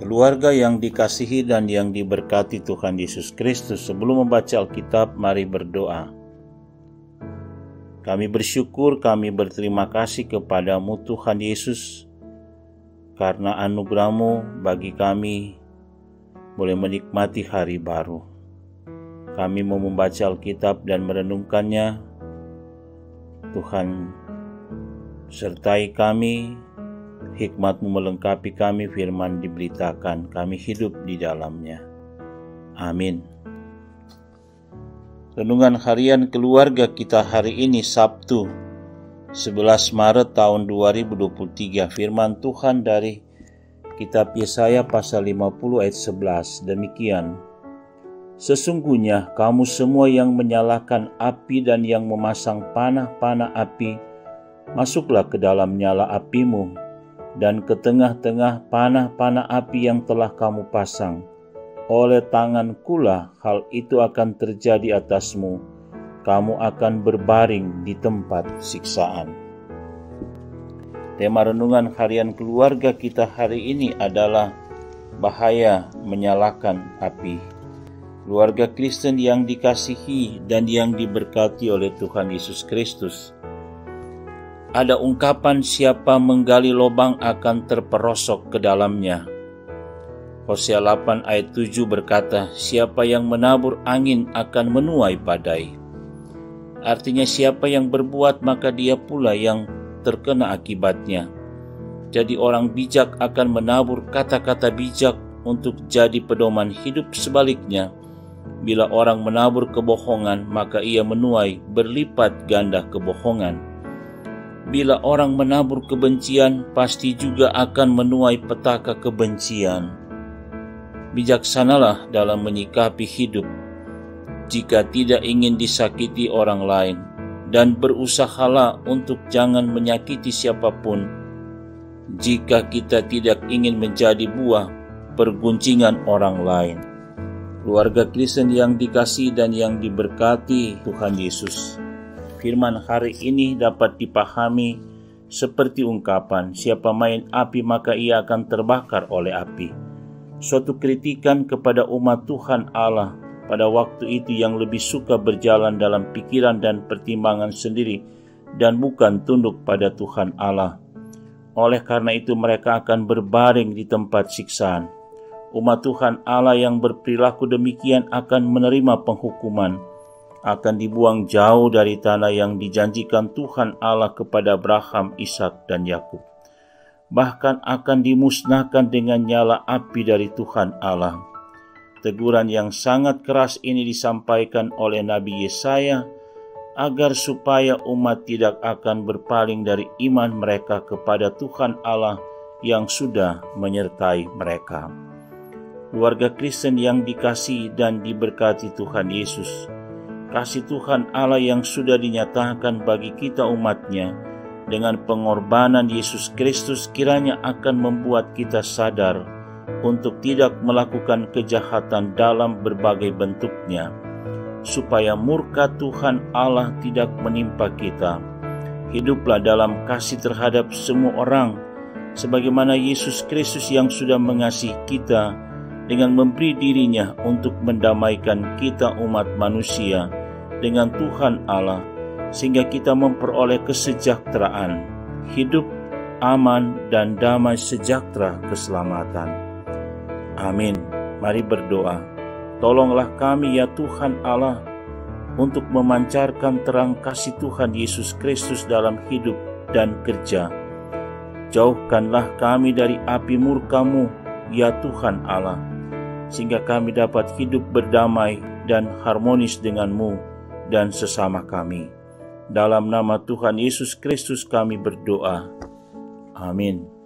Keluarga yang dikasihi dan yang diberkati Tuhan Yesus Kristus, sebelum membaca Alkitab, mari berdoa. Kami bersyukur, kami berterima kasih kepadamu Tuhan Yesus, karena anugerah-Mu bagi kami boleh menikmati hari baru. Kami mau membaca Alkitab dan merenungkannya. Tuhan, sertai kami, hikmat-Mu melengkapi kami, firman diberitakan, kami hidup di dalamnya. Amin. Renungan harian keluarga kita hari ini Sabtu 11 Maret tahun 2023. Firman Tuhan dari kitab Yesaya pasal 50 ayat 11. Demikian: sesungguhnya kamu semua yang menyalakan api dan yang memasang panah-panah api, masuklah ke dalam nyala apimu, dan ke tengah-tengah panah-panah api yang telah kamu pasang. Oleh tangankulah hal itu akan terjadi atasmu. Kamu akan berbaring di tempat siksaan. Tema renungan harian keluarga kita hari ini adalah bahaya menyalakan api. Keluarga Kristen yang dikasihi dan yang diberkati oleh Tuhan Yesus Kristus. Ada ungkapan siapa menggali lubang akan terperosok ke dalamnya. Hosea 8 ayat 7 berkata, siapa yang menabur angin akan menuai badai. Artinya siapa yang berbuat maka dia pula yang terkena akibatnya. Jadi orang bijak akan menabur kata-kata bijak untuk jadi pedoman hidup. Sebaliknya, bila orang menabur kebohongan maka ia menuai berlipat ganda kebohongan. Bila orang menabur kebencian, pasti juga akan menuai petaka kebencian. Bijaksanalah dalam menyikapi hidup jika tidak ingin disakiti orang lain, dan berusahalah untuk jangan menyakiti siapapun jika kita tidak ingin menjadi buah perguncingan orang lain. Keluarga Kristen yang dikasihi dan yang diberkati Tuhan Yesus, firman hari ini dapat dipahami seperti ungkapan, siapa main api maka ia akan terbakar oleh api. Suatu kritikan kepada umat Tuhan Allah pada waktu itu yang lebih suka berjalan dalam pikiran dan pertimbangan sendiri dan bukan tunduk pada Tuhan Allah. Oleh karena itu mereka akan berbaring di tempat siksaan. Umat Tuhan Allah yang berperilaku demikian akan menerima penghukuman, akan dibuang jauh dari tanah yang dijanjikan Tuhan Allah kepada Abraham, Ishak, dan Yakub. Bahkan akan dimusnahkan dengan nyala api dari Tuhan Allah. Teguran yang sangat keras ini disampaikan oleh Nabi Yesaya agar supaya umat tidak akan berpaling dari iman mereka kepada Tuhan Allah yang sudah menyertai mereka. Keluarga Kristen yang dikasihi dan diberkati Tuhan Yesus, kasih Tuhan Allah yang sudah dinyatakan bagi kita umatnya dengan pengorbanan Yesus Kristus kiranya akan membuat kita sadar untuk tidak melakukan kejahatan dalam berbagai bentuknya, supaya murka Tuhan Allah tidak menimpa kita. Hiduplah dalam kasih terhadap semua orang, sebagaimana Yesus Kristus yang sudah mengasihi kita dengan memberi dirinya untuk mendamaikan kita umat manusia dengan Tuhan Allah, sehingga kita memperoleh kesejahteraan, hidup aman dan damai sejahtera keselamatan. Amin. Mari berdoa. Tolonglah kami ya Tuhan Allah untuk memancarkan terang kasih Tuhan Yesus Kristus dalam hidup dan kerja. Jauhkanlah kami dari api murka-Mu ya Tuhan Allah, sehingga kami dapat hidup berdamai dan harmonis dengan-Mu dan sesama kami. Dalam nama Tuhan Yesus Kristus kami berdoa. Amin.